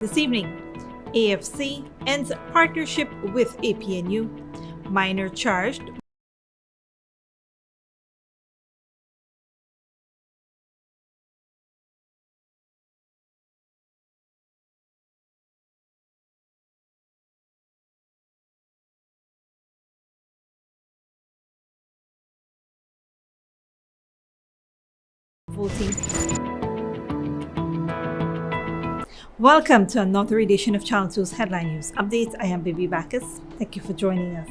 This evening, AFC ends partnership with APNU. Minor charged. Voting. Welcome to another edition of Channel 2's Headline News Update. I am Bibi Bacchus. Thank you for joining us.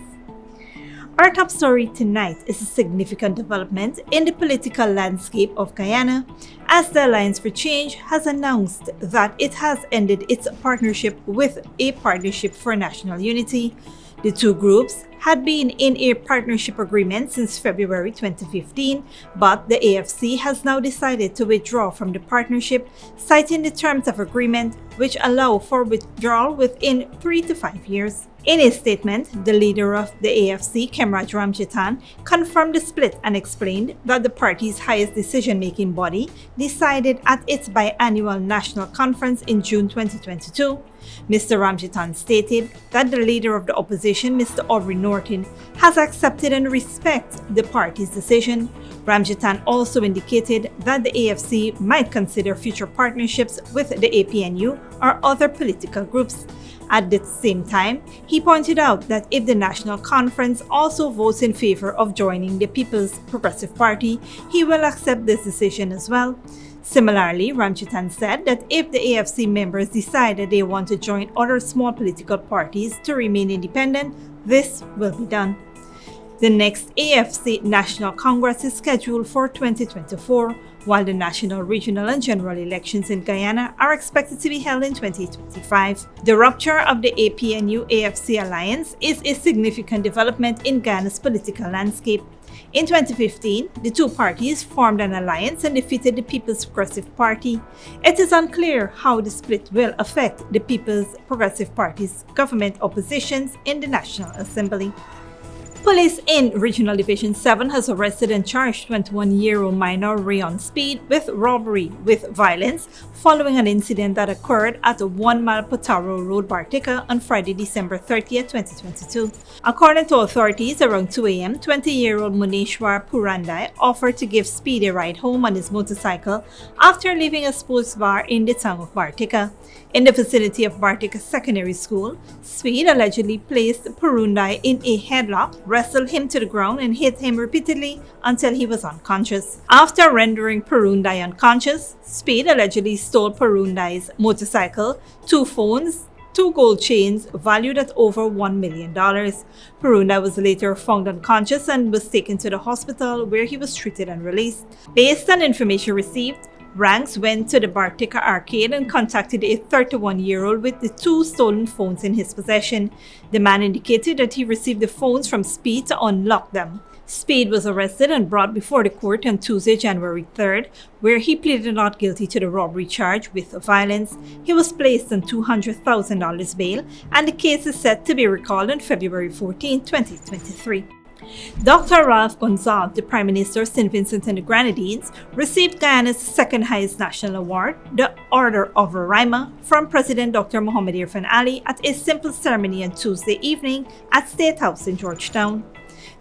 Our top story tonight is a significant development in the political landscape of Guyana, as the Alliance for Change has announced that it has ended its partnership with a Partnership for National Unity. The two groups had been in a partnership agreement since February 2015, but the AFC has now decided to withdraw from the partnership, citing the terms of agreement which allow for withdrawal within 3 to 5 years. In a statement, the leader of the AFC, Kemraj Ramjitan, confirmed the split and explained that the party's highest decision-making body decided at its biannual national conference in June 2022. Mr. Ramjitan stated that the leader of the opposition, Mr. Aubrey Norton, has accepted and respects the party's decision. Ramjitan also indicated that the AFC might consider future partnerships with the APNU or other political groups. At the same time, he pointed out that if the National Conference also votes in favor of joining the People's Progressive Party, he will accept this decision as well. Similarly, Ramjitan said that if the AFC members decide that they want to join other small political parties to remain independent, this will be done. The next AFC National Congress is scheduled for 2024, while the national, regional, and general elections in Guyana are expected to be held in 2025. The rupture of the APNU-AFC alliance is a significant development in Guyana's political landscape. In 2015, the two parties formed an alliance and defeated the People's Progressive Party. It is unclear how the split will affect the People's Progressive Party's government oppositions in the National Assembly. Police in Regional Division 7 has arrested and charged 21-year-old minor Rayon Speed with robbery with violence following an incident that occurred at 1 Mile Potaro Road, Bartica on Friday, December 30, 2022. According to authorities, around 2 a.m., 20-year-old Muneshwar Purandai offered to give Speed a ride home on his motorcycle after leaving a sports bar in the town of Bartica. In the vicinity of Bartica Secondary School, Speed allegedly placed Purandai in a headlock, wrestled him to the ground, and hit him repeatedly until he was unconscious. After rendering Purandai unconscious, Speed allegedly stole Purandai's motorcycle, 2 phones, 2 gold chains valued at over $1 million. Purandai was later found unconscious and was taken to the hospital where he was treated and released. Based on information received, Ranks went to the Bartica arcade and contacted a 31-year-old with the 2 stolen phones in his possession. The man indicated that he received the phones from Speed to unlock them. Speed was arrested and brought before the court on Tuesday, January 3rd, where he pleaded not guilty to the robbery charge with violence. He was placed on $200,000 bail, and the case is set to be recalled on February 14, 2023. Dr. Ralph Gonzalez, the Prime Minister of St. Vincent and the Grenadines, received Guyana's second highest national award, the Order of Roraima, from President Dr. Mohamed Irfan Ali at a simple ceremony on Tuesday evening at State House in Georgetown.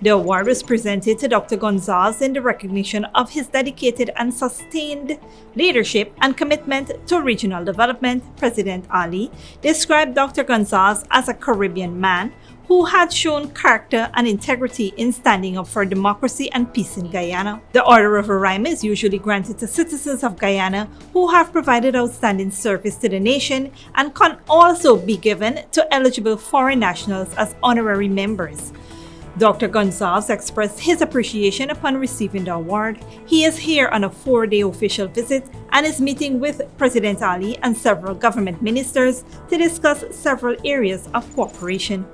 The award was presented to Dr. Gonzalez in the recognition of his dedicated and sustained leadership and commitment to regional development. President Ali described Dr. Gonzalez as a Caribbean man who had shown character and integrity in standing up for democracy and peace in Guyana. The Order of Roraima is usually granted to citizens of Guyana who have provided outstanding service to the nation and can also be given to eligible foreign nationals as honorary members. Dr. Gonzalez expressed his appreciation upon receiving the award. He is here on a 4-day official visit and is meeting with President Ali and several government ministers to discuss several areas of cooperation.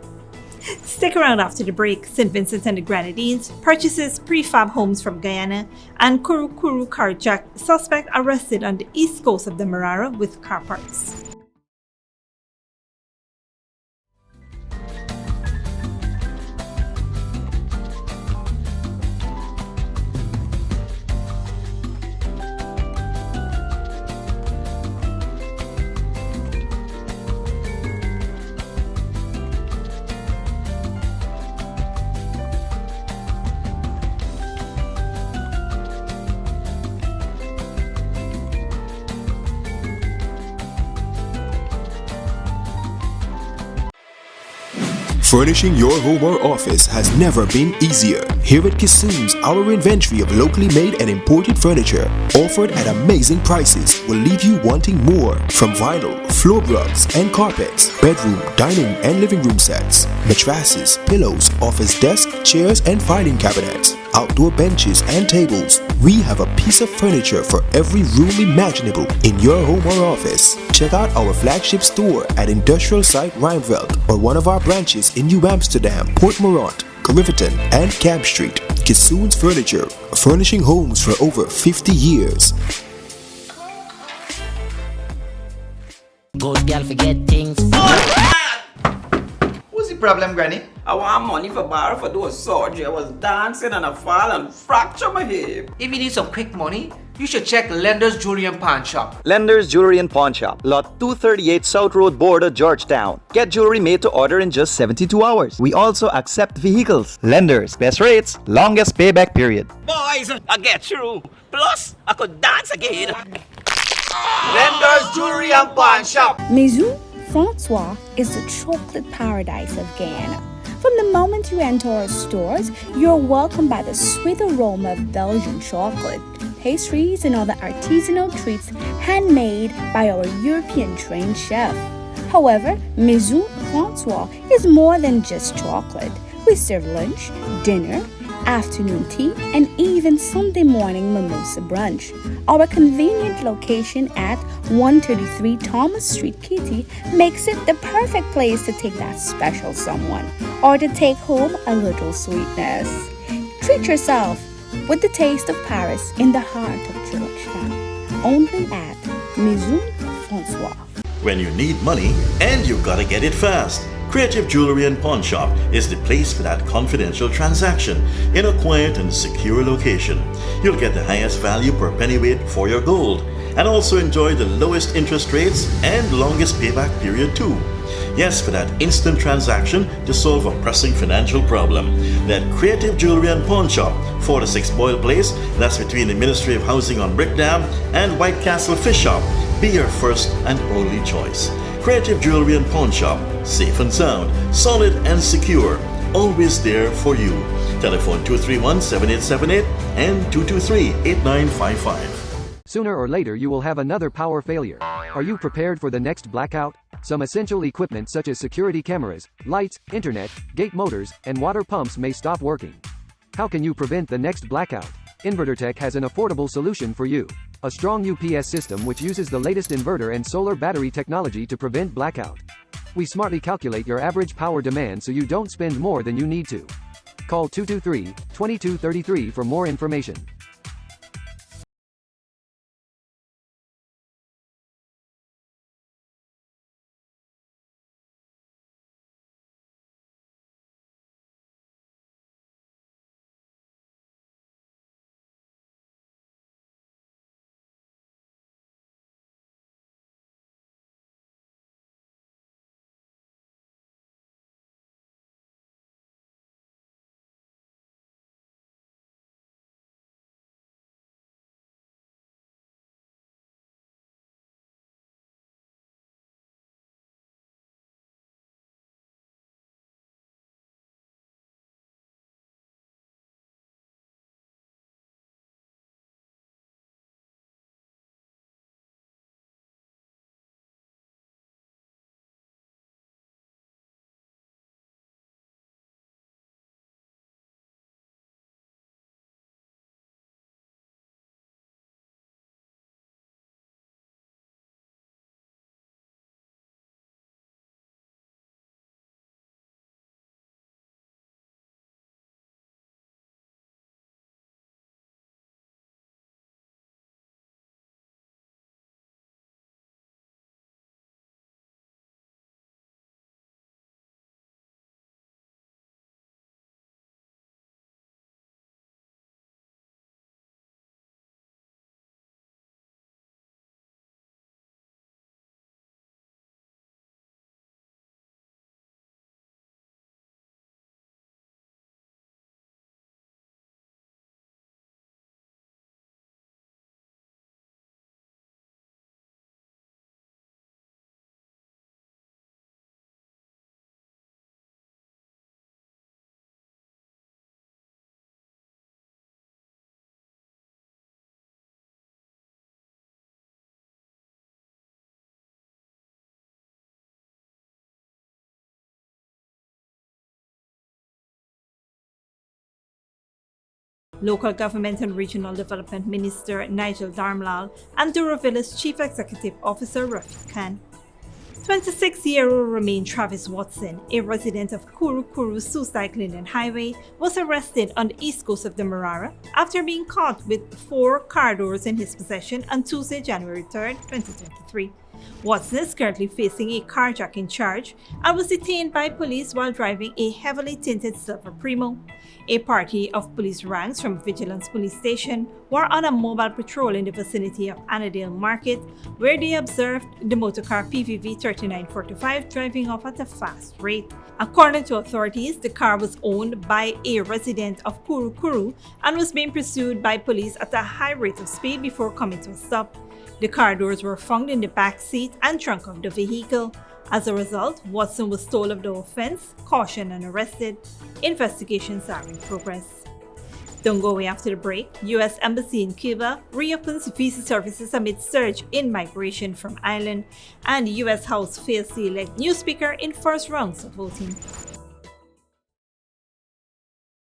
Stick around after the break. St. Vincent and the Grenadines purchases prefab homes from Guyana, and Kuru carjack suspect arrested on the east coast of the Marara with car parts. Furnishing your home or office has never been easier. Here at Kissoon's, our inventory of locally made and imported furniture, offered at amazing prices, will leave you wanting more. From vinyl, floor rugs and carpets, bedroom, dining and living room sets, mattresses, pillows, office desk, chairs and filing cabinets, outdoor benches and tables. We have a piece of furniture for every room imaginable in your home or office. Check out our flagship store at Industrial Site Rijnveld or one of our branches in New Amsterdam, Port Morant, Riverton and Camp Street. Kissoon's Furniture, furnishing homes for over 50 years. Good girl forget things. What's the problem, Granny? I want money for borrow for those surgery. I was dancing and I fall and fracture my hip. If you need some quick money, you should check Lender's Jewelry and Pawn Shop. Lender's Jewelry and Pawn Shop, Lot 238 South Road, Border, Georgetown. Get jewelry made to order in just 72 hours. We also accept vehicles. Lender's, best rates, longest payback period. Boys, I get through. Plus, I could dance again. Lender's Jewelry and Pawn Shop. Maison Francois is the chocolate paradise of Guyana. From the moment you enter our stores, you're welcomed by the sweet aroma of Belgian chocolate, pastries, and other artisanal treats handmade by our European-trained chef. However, Maison Francois is more than just chocolate. We serve lunch, dinner, afternoon tea, and even Sunday morning mimosa brunch. Our convenient location at 133 Thomas Street, Kitty, makes it the perfect place to take that special someone or to take home a little sweetness. Treat yourself with the taste of Paris in the heart of Georgetown. Only at Maison Francois. When you need money and you gotta get it fast, Creative Jewelry and Pawn Shop is the place for that confidential transaction in a quiet and secure location. You'll get the highest value per pennyweight for your gold and also enjoy the lowest interest rates and longest payback period too. Yes, for that instant transaction to solve a pressing financial problem. That Creative Jewelry and Pawn Shop, 46 Boyle Place, that's between the Ministry of Housing on Brickdam and White Castle Fish Shop. Be your first and only choice. Creative Jewelry and Pawn Shop, safe and sound, solid and secure, always there for you. Telephone 231-7878 and 223-8955. Sooner or later you will have another power failure. Are you prepared for the next blackout? Some essential equipment such as security cameras, lights, internet, gate motors, and water pumps may stop working. How can you prevent the next blackout? InverterTech has an affordable solution for you. A strong UPS system which uses the latest inverter and solar battery technology to prevent blackout. We smartly calculate your average power demand so you don't spend more than you need to. Call 223-2233 for more information. Local Government and Regional Development Minister Nigel Darmlal, and Duravilla's Chief Executive Officer Rafiq Khan. 26-year-old Romain Travis Watson, a resident of Kuru Kuru Susdike Linden Highway, was arrested on the east coast of the Marara after being caught with 4 car doors in his possession on Tuesday, January 3, 2023. Watson is currently facing a carjacking charge and was detained by police while driving a heavily tinted silver Primo. A party of police ranks from Vigilance Police Station were on a mobile patrol in the vicinity of Annadale Market, where they observed the motorcar PVV 3945 driving off at a fast rate. According to authorities, the car was owned by a resident of Kuru Kuru and was being pursued by police at a high rate of speed before coming to a stop. The car doors were found in the back seat and trunk of the vehicle. As a result, Watson was told of the offense, cautioned, and arrested. Investigations are in progress. Don't go away after the break. U.S. Embassy in Cuba reopens visa services amid surge in migration from Ireland, and the U.S. House fails to elect new speaker in first rounds of voting.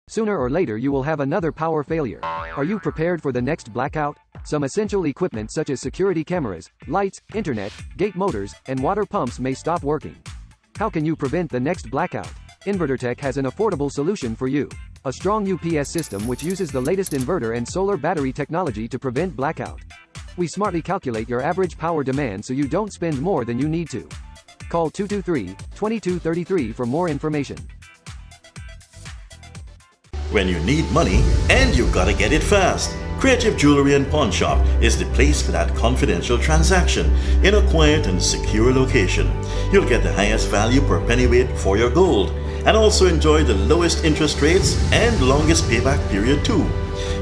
Sooner or later you will have another power failure. Are you prepared for the next blackout? Some essential equipment such as security cameras, lights, internet, gate motors, and water pumps may stop working. How can you prevent the next blackout? InverterTech has an affordable solution for you. A strong UPS system which uses the latest inverter and solar battery technology to prevent blackout. We smartly calculate your average power demand so you don't spend more than you need to. Call 223-2233 for more information. When you need money and you gotta get it fast, Creative Jewelry and Pawn Shop is the place for that confidential transaction in a quiet and secure location. You'll get the highest value per pennyweight for your gold and also enjoy the lowest interest rates and longest payback period too.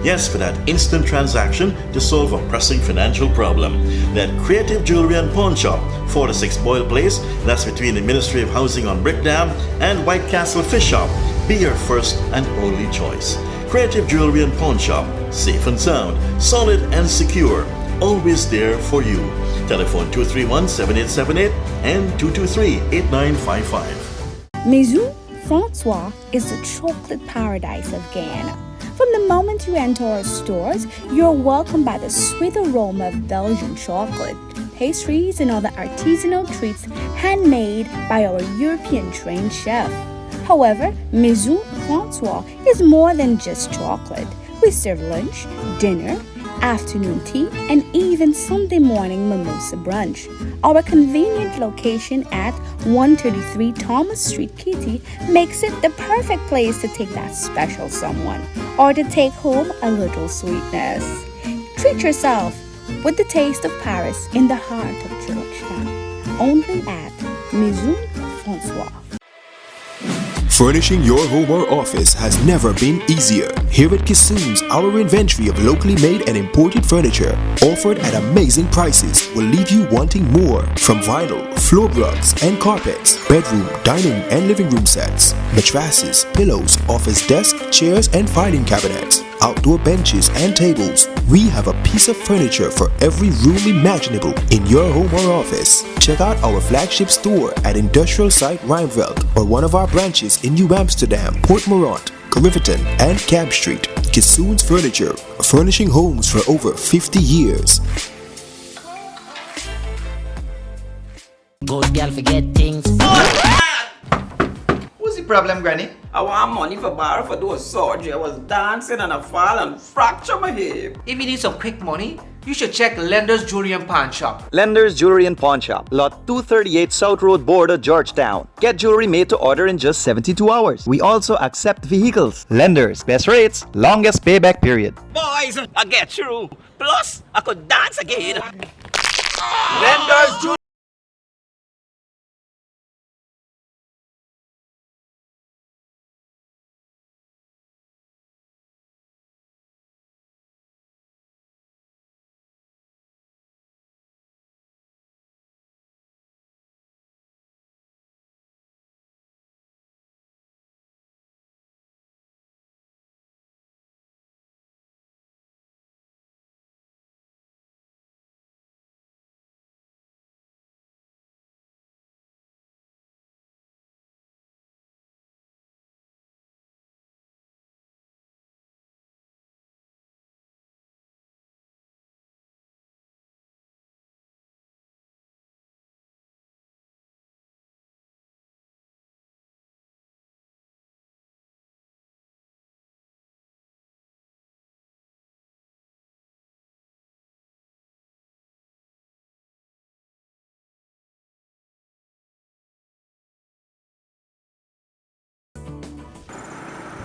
Yes, for that instant transaction to solve a pressing financial problem. That Creative Jewelry and Pawn Shop, 4-6 Boyle Place, that's between the Ministry of Housing on Brickdam and White Castle Fish Shop, be your first and only choice. Creative Jewelry and Pawn Shop, safe and sound, solid and secure, always there for you. Telephone 231-7878 and 223-8955. Maison Francois is the chocolate paradise of Guyana. From the moment you enter our stores, you're welcomed by the sweet aroma of Belgian chocolate, pastries, and other artisanal treats handmade by our European-trained chef. However, Maison Francois is more than just chocolate. We serve lunch, dinner, afternoon tea, and even Sunday morning mimosa brunch. Our convenient location at 133 Thomas Street, Kitty, makes it the perfect place to take that special someone or to take home a little sweetness. Treat yourself with the taste of Paris in the heart of Georgetown. Only at Maison Francois. Furnishing your home or office has never been easier. Here at Kissoon's, our inventory of locally made and imported furniture, offered at amazing prices, will leave you wanting more. From vinyl, floor rugs and carpets, bedroom, dining and living room sets, mattresses, pillows, office desk, chairs and filing cabinets, outdoor benches and tables. We have a piece of furniture for every room imaginable in your home or office. Check out our flagship store at Industrial Site Rijnveld or one of our branches in New Amsterdam, Port Morant, Riverton and Cab Street. Kissoon's Furniture, furnishing homes for over 50 years. Good girl forget things. What's the problem, Granny? I want money for borrow for those surgery. I was dancing and I fall and fracture my hip. If you need some quick money, you should check Lender's Jewelry and Pawn Shop. Lender's Jewelry and Pawn Shop, Lot 238 South Road Border, Georgetown. Get jewelry made to order in just 72 hours. We also accept vehicles. Lenders, best rates, longest payback period. Boys, I get through. Plus, I could dance again. Lender's Jewelry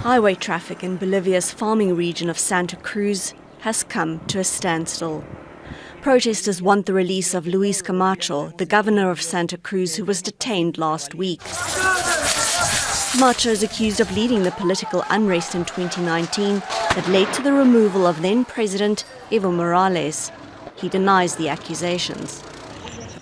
Highway traffic in Bolivia's farming region of Santa Cruz has come to a standstill. Protesters want the release of Luis Camacho, the governor of Santa Cruz, who was detained last week. Camacho is accused of leading the political unrest in 2019 that led to the removal of then-President Evo Morales. He denies the accusations.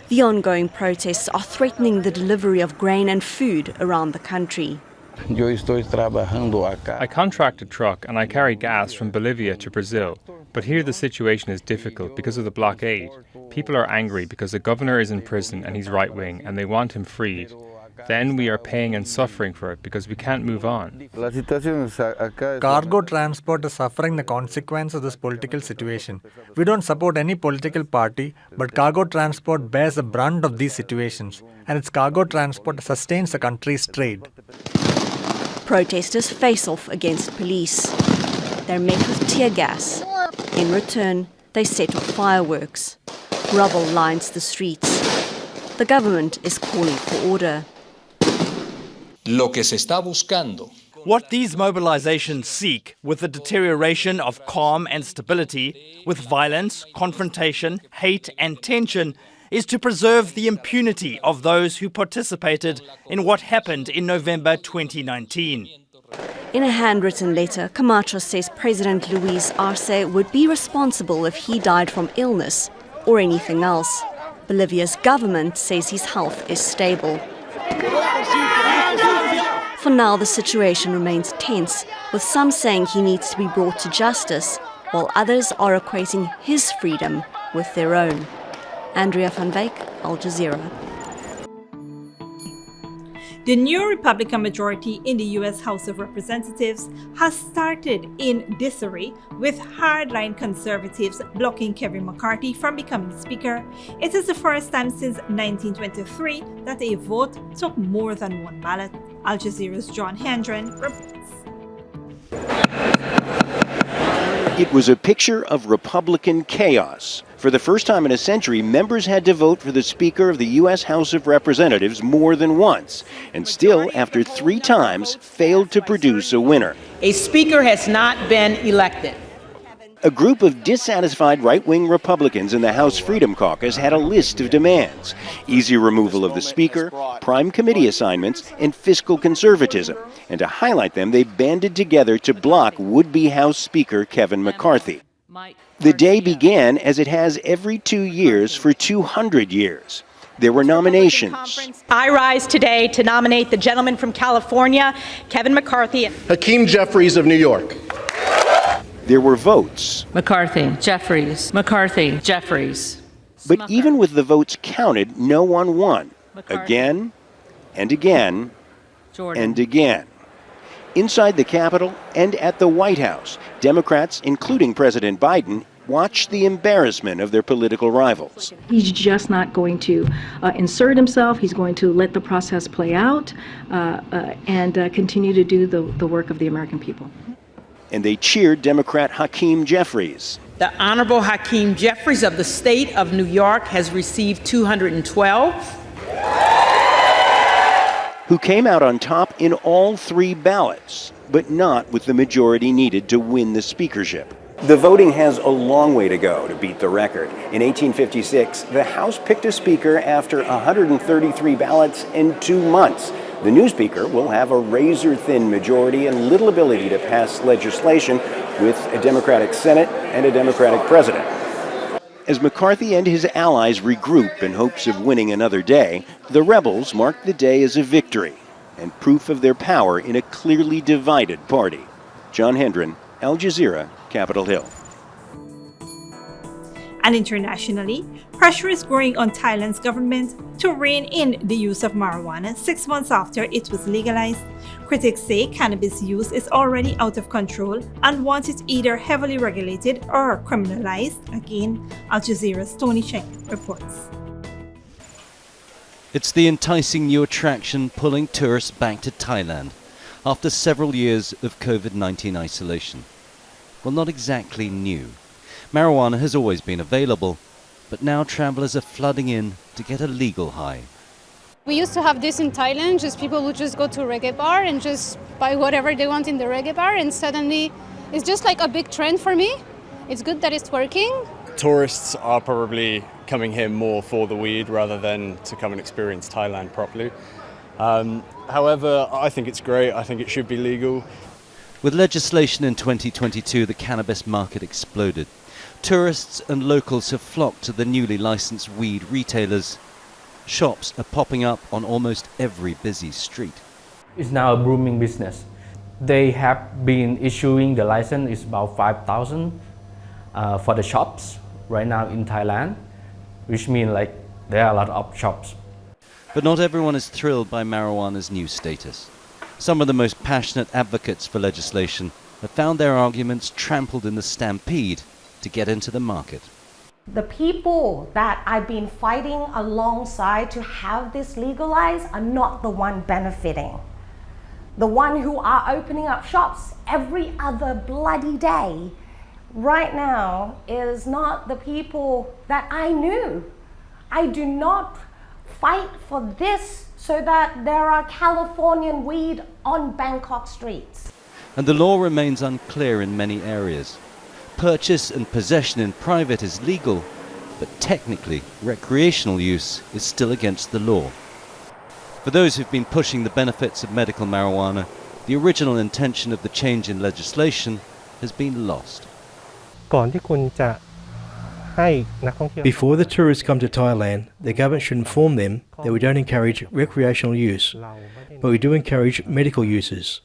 The ongoing protests are threatening the delivery of grain and food around the country. I contract a truck and I carry gas from Bolivia to Brazil. But here the situation is difficult because of the blockade. People are angry because the governor is in prison and he's right-wing and they want him freed. Then we are paying and suffering for it because we can't move on. Cargo transport is suffering the consequence of this political situation. We don't support any political party, but cargo transport bears the brunt of these situations, and its cargo transport sustains the country's trade. Protesters face off against police. They're met with tear gas. In return, they set off fireworks. Rubble lines the streets. The government is calling for order. What these mobilizations seek, with the deterioration of calm and stability, with violence, confrontation, hate and tension, is to preserve the impunity of those who participated in what happened in November 2019. In a handwritten letter, Camacho says President Luis Arce would be responsible if he died from illness or anything else. Bolivia's government says his health is stable. For now, the situation remains tense, with some saying he needs to be brought to justice, while others are equating his freedom with their own. Andrea van Wyk, Al Jazeera. The new Republican majority in the U.S. House of Representatives has started in disarray, with hardline conservatives blocking Kevin McCarthy from becoming Speaker. It is the first time since 1923 that a vote took more than one ballot. Al Jazeera's John Hendren reports. It was a picture of Republican chaos. For the first time in a century, members had to vote for the Speaker of the U.S. House of Representatives more than once, and still, after 3 times, failed to produce a winner. A Speaker has not been elected. A group of dissatisfied right-wing Republicans in the House Freedom Caucus had a list of demands: easy removal of the Speaker, prime committee assignments, and fiscal conservatism. And to highlight them, they banded together to block would-be House Speaker Kevin McCarthy. The day began as it has every 2 years for 200 years. There were nominations. I rise today to nominate the gentleman from California, Kevin McCarthy. Hakeem Jeffries of New York. There were votes. McCarthy, Jeffries, McCarthy, Jeffries. But even with the votes counted, no one won. Again and again and again. Inside the Capitol and at the White House, Democrats, including President Biden, watched the embarrassment of their political rivals. He's just not going to insert himself. He's going to let the process play out and continue to do the work of the American people. And they cheered Democrat Hakeem Jeffries. The Honorable Hakeem Jeffries of the state of New York has received 212. Who came out on top in all 3 ballots, but not with the majority needed to win the speakership. The voting has a long way to go to beat the record. In 1856, the House picked a speaker after 133 ballots in 2 months. The new speaker will have a razor-thin majority and little ability to pass legislation, with a Democratic Senate and a Democratic president. As McCarthy and his allies regroup in hopes of winning another day, the rebels mark the day as a victory and proof of their power in a clearly divided party. John Hendren, Al Jazeera, Capitol Hill. And internationally, pressure is growing on Thailand's government to rein in the use of marijuana 6 months after it was legalized. Critics say cannabis use is already out of control and want it either heavily regulated or criminalized. Again, Al Jazeera's Tony Cheng reports. It's the enticing new attraction pulling tourists back to Thailand after several years of COVID-19 isolation. Well, not exactly new. Marijuana has always been available, but now travellers are flooding in to get a legal high. We used to have this in Thailand, just people would just go to a reggae bar and just buy whatever they want in the reggae bar, and suddenly it's just like a big trend for me. It's good that it's working. Tourists are probably coming here more for the weed rather than to come and experience Thailand properly. However, I think it's great. I think it should be legal. With legislation in 2022, the cannabis market exploded. Tourists and locals have flocked to the newly licensed weed retailers. Shops are popping up on almost every busy street. It's now a booming business. They have been issuing the license, it's about 5,000 for the shops right now in Thailand, which means like there are a lot of shops. But not everyone is thrilled by marijuana's new status. Some of the most passionate advocates for legislation have found their arguments trampled in the stampede to get into the market. The people that I've been fighting alongside to have this legalized are not the one benefiting. The one who are opening up shops every other bloody day right now is not the people that I knew. I do not fight for this so that there are Californian weed on Bangkok streets. And the law remains unclear in many areas. Purchase and possession in private is legal, but technically recreational use is still against the law. For those who've been pushing the benefits of medical marijuana, the original intention of the change in legislation has been lost. Before the tourists come to Thailand, the government should inform them that we don't encourage recreational use, but we do encourage medical uses,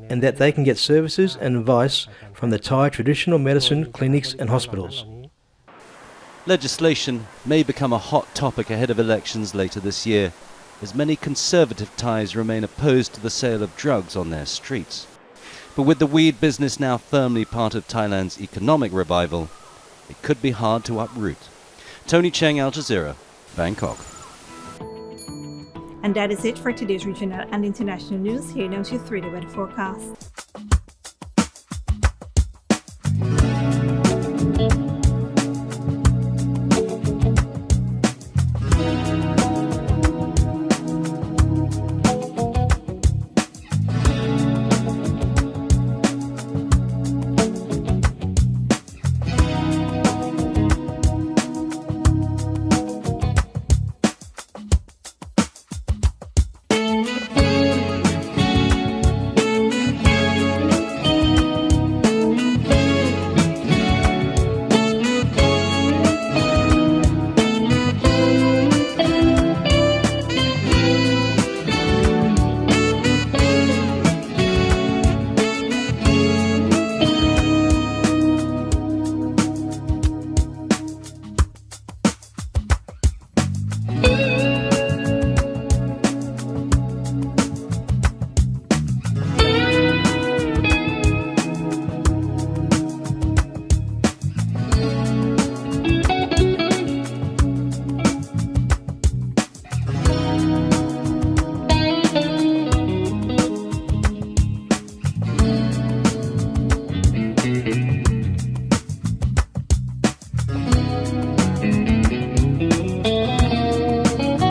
and that they can get services and advice from the Thai traditional medicine clinics and hospitals. Legislation may become a hot topic ahead of elections later this year, as many conservative Thais remain opposed to the sale of drugs on their streets. But with the weed business now firmly part of Thailand's economic revival, it could be hard to uproot. Tony Cheng, Al Jazeera, Bangkok. And that is it for today's regional and international news. Here now is your 3-day weather forecast.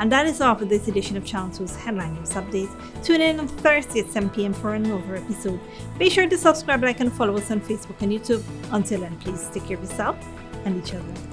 That is all for this edition of Channel 2's Headline News Update. Tune in on Thursday at 7 p.m. for another episode. Be sure to subscribe, like, and follow us on Facebook and YouTube. Until then, please take care of yourself and each other.